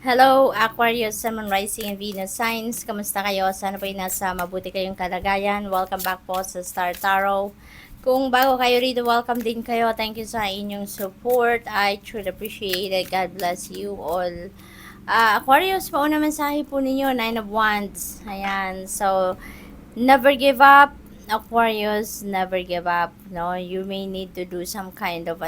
Hello, Aquarius, Sun, Moon, Rising, and Venus signs. Kamusta kayo? Sana po ay nasa mabuti kayong kalagayan. Welcome back po sa Star Tarot. Kung bago kayo rito, welcome din kayo. Thank you sa inyong support. I truly appreciate it. God bless you all. Aquarius, pauna mensahe po ninyo, Nine of Wands. Ayan, so, never give up. Aquarius, never give up. No, you may need to do some kind of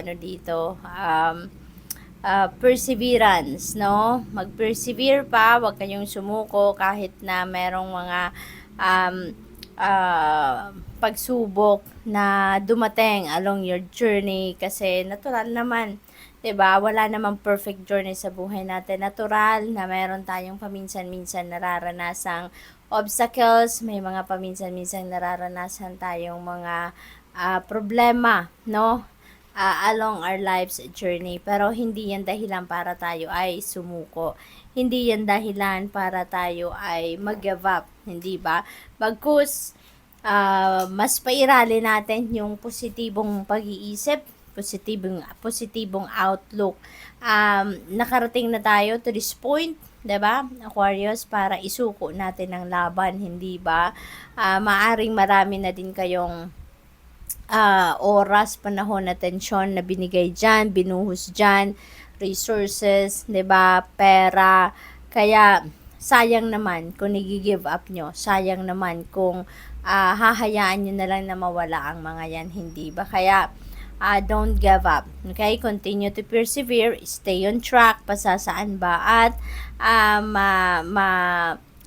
perseverance, no? Mag-persevere pa, huwag kayong sumuko kahit na merong mga um, pagsubok na dumating along your journey kasi natural naman, 'di ba? Wala namang perfect journey sa buhay natin. Natural na meron tayong paminsan-minsan nararanasang obstacles, may mga paminsan-minsan nararanasan tayong mga problema, no? Along our life's journey. Pero hindi yan dahilan para tayo ay sumuko. Hindi yan dahilan para tayo ay mag-give up. Hindi ba? Bagkus, mas pairali natin yung positibong pag-iisip, positibong outlook. Nakarating na tayo to this point, 'di ba? Aquarius, para isuko natin ang laban, hindi ba? Maaring marami na din kayong oras, panahon, atensyon na binigay dyan, binuhos dyan, resources, 'di ba, pera. Kaya sayang naman kung nigi-give up nyo, sayang naman kung hahayaan nyo na lang na mawala ang mga yan, hindi ba? Kaya don't give up, okay? Continue to persevere, stay on track, pasasaan ba, at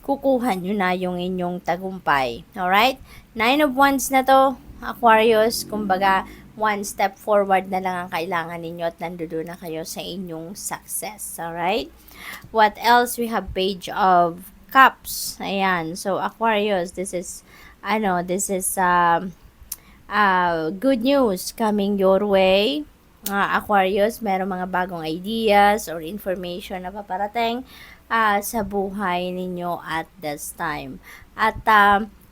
kukuha nyo na yung inyong tagumpay. Alright? 9 of Wands na to, Aquarius, kumbaga, one step forward na lang ang kailangan ninyo at nandoon na kayo sa inyong success. Alright? What else? We have Page of Cups. Ayan. So, Aquarius, this is good news coming your way. Aquarius, meron mga bagong ideas or information na paparating sa buhay ninyo at this time. At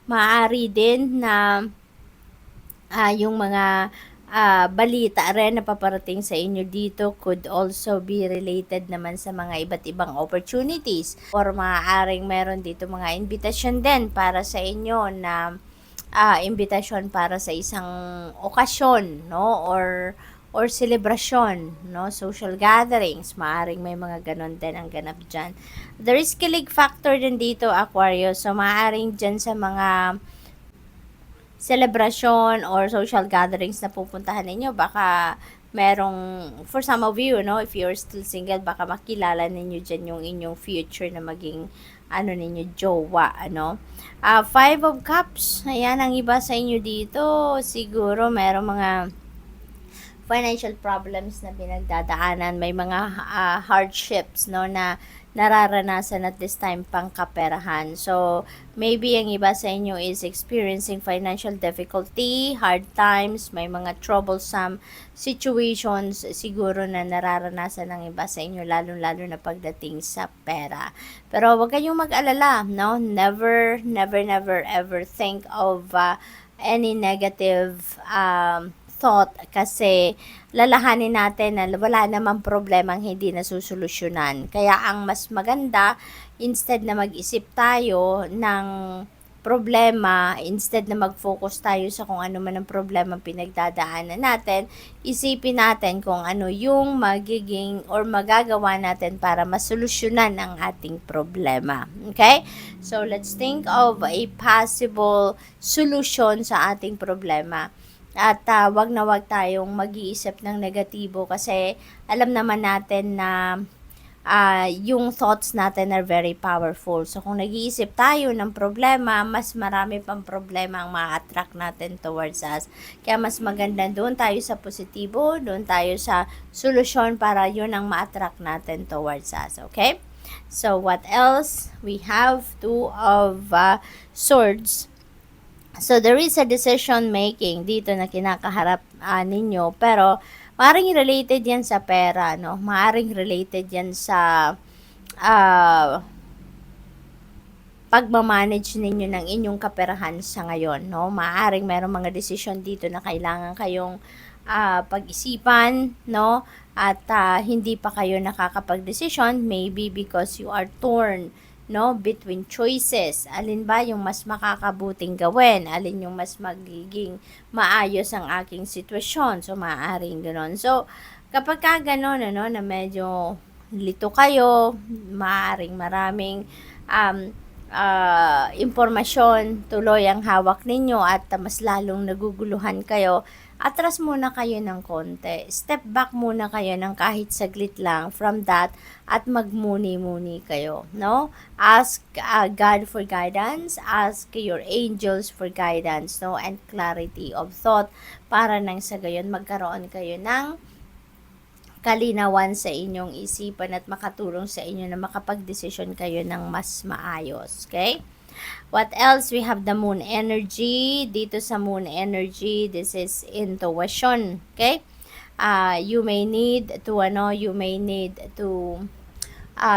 maaari din na yung mga balita rin na paparating sa inyo dito could also be related naman sa mga iba't ibang opportunities, or maaaring meron dito mga invitation din para sa inyo na invitation para sa isang okasyon, no, or celebration, no, social gatherings, maaring may mga ganon din ang ganap dyan. There is kilig factor din dito, Aquarius, so maaring dyan sa mga celebration or social gatherings na pupuntahan ninyo, baka merong, for some of you, no, if you're still single, baka makilala ninyo dyan yung inyong future na maging ninyo, jowa, Five of Cups, ayan, ang iba sa inyo dito, siguro merong mga financial problems na pinagdadaanan, may mga hardships, no, na nararanasan at this time pang kaperahan. So, maybe ang iba sa inyo is experiencing financial difficulty, hard times, may mga troublesome situations siguro na nararanasan ng iba sa inyo, lalo-lalo na pagdating sa pera. Pero wag kayong mag-alala, no? Never, never, never ever think of any negative thought, kasi lalahanin natin na wala namang problemang hindi nasusolusyonan. Kaya ang mas maganda, instead na mag-isip tayo ng problema, instead na mag-focus tayo sa kung ano man ang problema pinagdadaanan natin, isipin natin kung ano yung magiging or magagawa natin para masolusyonan ang ating problema. Okay? So, let's think of a possible solution sa ating problema. At wag na wag tayong mag-iisip ng negatibo, kasi alam naman natin na yung thoughts natin are very powerful. So, kung nag-iisip tayo ng problema, mas marami pang problema ang ma-attract natin towards us. Kaya mas maganda doon tayo sa positibo, doon tayo sa solusyon para yun ang ma-attract natin towards us. Okay? So, what else? We have Two of Swords. So, there is a decision making dito na kinakaharap ninyo, pero maaring related yan sa pera, no? Maaring related yan sa pagmamanage ninyo ng inyong kaperahan sa ngayon, no? Maaring merong mga decision dito na kailangan kayong pag-isipan, no? at hindi pa kayo nakakapag-desisyon, maybe because you are torn, no, between choices. Alin ba yung mas makakabuting gawin? Alin yung mas magiging maayos ang aking sitwasyon? So, maaaring gano'n. So, kapag ka gano'n, ano, na medyo lito kayo, maaaring maraming impormasyon tuloy ang hawak ninyo at mas lalong naguguluhan kayo, atras muna kayo ng konti. Step back muna kayo ng kahit saglit lang from that at magmuni-muni kayo, no? Ask God for guidance, ask your angels for guidance, no? And clarity of thought para nang sa gayon magkaroon kayo ng kalinawan sa inyong isipan at makatulong sa inyo na makapag-desisyon kayo ng mas maayos. Okay? What else? We have the moon energy. Dito sa moon energy, this is intuition. Okay? You may need to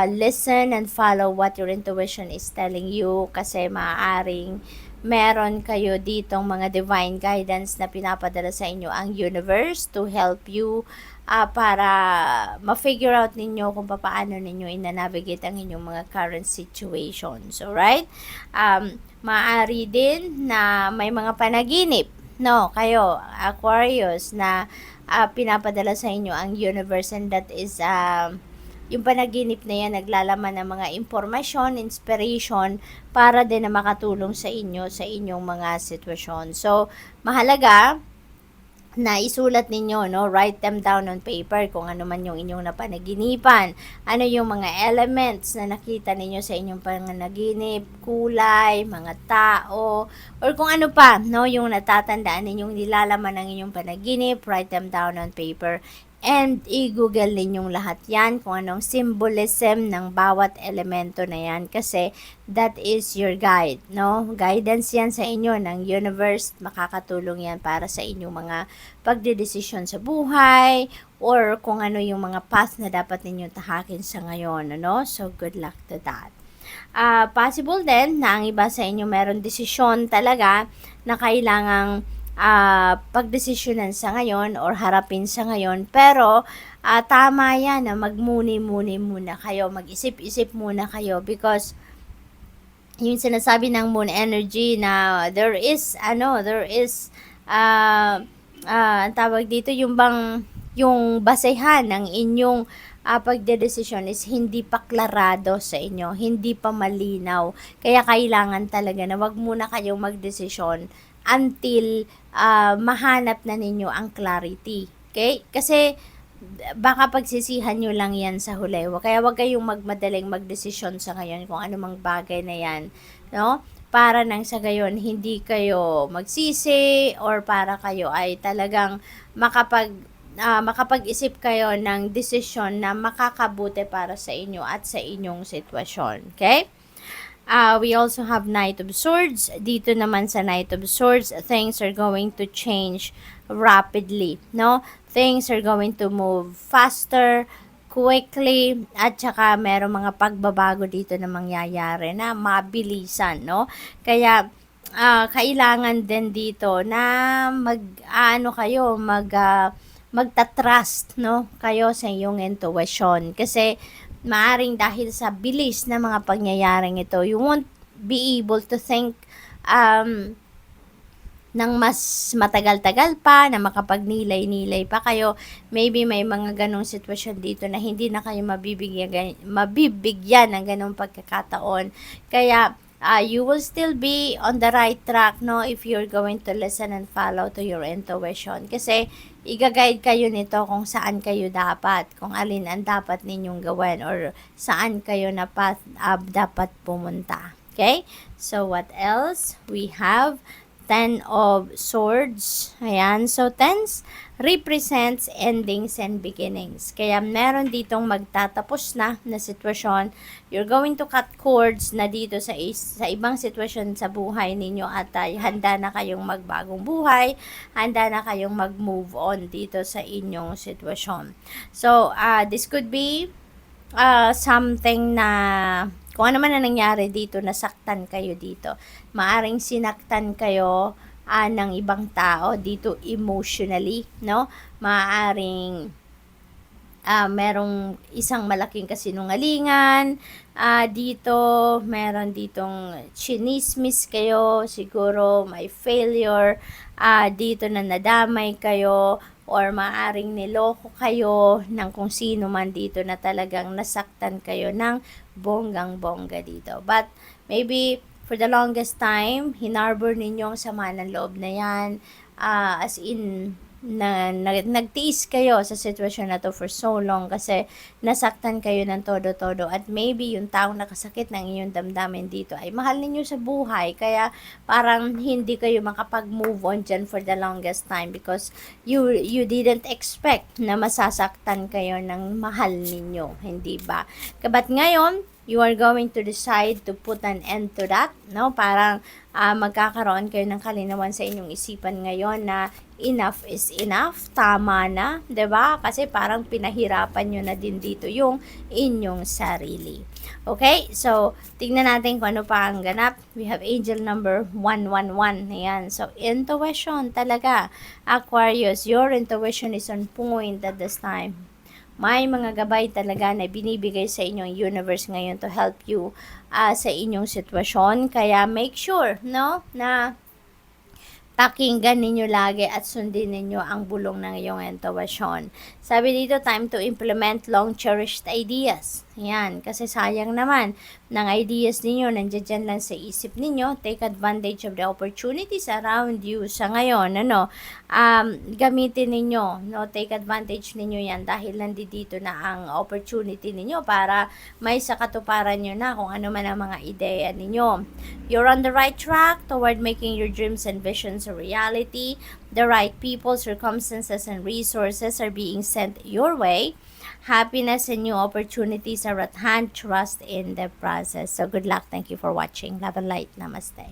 listen and follow what your intuition is telling you kasi maaaring meron kayo ditong mga divine guidance na pinapadala sa inyo ang universe to help you para ma-figure out ninyo kung paano ninyo ina-navigate ang inyong mga current situations. Alright? Maaari din na may mga panaginip, no? Kayo, Aquarius, na pinapadala sa inyo ang universe, and that is yung panaginip na yan naglalaman ng mga impormasyon, inspiration para din na makatulong sa inyo sa inyong mga sitwasyon. So, mahalaga na isulat ninyo, no? Write them down on paper kung ano man yung inyong napanaginipan. Ano yung mga elements na nakita ninyo sa inyong panaginip, kulay, mga tao, or kung ano pa, no? Yung natatandaan ninyong nilalaman ng inyong panaginip, write them down on paper. And i-google ninyong lahat yan kung anong symbolism ng bawat elemento na yan kasi that is your guide, no? Guidance yan sa inyo ng universe, makakatulong yan para sa inyong mga pagdedesisyon sa buhay or kung ano yung mga path na dapat ninyong tahakin sa ngayon, ano? So, good luck to that. Possible din na ang iba sa inyo meron desisyon talaga na kailangang pagdesisyonan sa ngayon or harapin sa ngayon, pero tama yan na magmuni-muni muna kayo, mag-isip-isip muna kayo because yung sinasabi ng moon energy na there is ang tawag dito yung bang yung basehan ng inyong pagdedesisyon is hindi pa klarado sa inyo, hindi pa malinaw. Kaya kailangan talaga na wag muna kayong magdesisyon until mahanap na ninyo ang clarity. Okay? Kasi baka pagsisihan nyo lang yan sa huli. Kaya wag kayong magmadaling magdesisyon sa ngayon kung anumang bagay na yan. No? Para nang sa gayon, hindi kayo magsisi or para kayo ay talagang makapag-isip kayo ng desisyon na makakabuti para sa inyo at sa inyong sitwasyon. Okay? We also have Knight of Swords. Dito naman sa Knight of Swords, things are going to change rapidly, no? Things are going to move faster, quickly, at saka merong mga pagbabago dito na mangyayari na mabilisan, no? Kaya, kailangan din dito na magta-trust, no? Kayo sa iyong intuition. Kasi, maaring dahil sa bilis na mga pangyayaring ito, you won't be able to think ng mas matagal-tagal pa, na makapagnilay-nilay pa kayo. Maybe may mga ganong sitwasyon dito na hindi na kayo mabibigyan ng ganong pagkakataon. Kaya, you will still be on the right track, no, if you're going to listen and follow to your intuition. Kasi, i-guide kayo nito kung saan kayo dapat, kung alin ang dapat ninyong gawin, or saan kayo na path dapat pumunta. Okay? So, what else? We have Ten of Swords. Ayan. So, tens represents endings and beginnings. Kaya meron ditong magtatapos na sitwasyon. You're going to cut cords na dito sa ibang sitwasyon sa buhay ninyo at handa na kayong magbagong buhay, handa na kayong mag-move on dito sa inyong sitwasyon. So, this could be something na kung ano man na nangyari dito, nasaktan kayo dito. Maaring sinaktan kayo ng ibang tao dito emotionally, no? Maaring merong isang malaking kasinungalingan, dito, meron ditong chinismis kayo, siguro may failure, dito na nadamay kayo, or maaring niloko kayo ng kung sino man dito na talagang nasaktan kayo ng bonggang-bongga dito. But maybe for the longest time, hinarbor ninyo ang sama ng loob na yan, as in, nagtiis kayo sa sitwasyon na to for so long kasi nasaktan kayo ng todo-todo, at maybe yung taong nakasakit ng inyong damdamin dito ay mahal ninyo sa buhay, kaya parang hindi kayo makapag-move on dyan for the longest time because you didn't expect na masasaktan kayo ng mahal ninyo, hindi ba? But ngayon, you are going to decide to put an end to that, no? Parang magkakaroon kayo ng kalinawan sa inyong isipan ngayon na enough is enough, tama na, 'di ba? Kasi parang pinahirapan nyo na din dito yung inyong sarili. Okay? So, tingnan natin kung ano pa ang ganap. We have angel number 111. Ayan. So, intuition talaga. Aquarius, your intuition is on point at this time. May mga gabay talaga na binibigay sa inyong universe ngayon to help you sa inyong sitwasyon. Kaya make sure, no, na pakinggan ninyo lagi at sundin ninyo ang bulong ng iyong intuition. Sabi dito, time to implement long-cherished ideas. Yan, kasi sayang naman ng ideas ninyo, nandiyan lang sa isip ninyo. Take advantage of the opportunities around you sa ngayon. Gamitin ninyo, no? Take advantage ninyo yan dahil nandito na ang opportunity ninyo para may sakatuparan nyo na kung ano man ang mga ideya ninyo. You're on the right track toward making your dreams and visions a reality. The right people, circumstances, and resources are being sent your way. Happiness and new opportunities are at hand. Trust in the process. So good luck. Thank you for watching. Love and light. Namaste.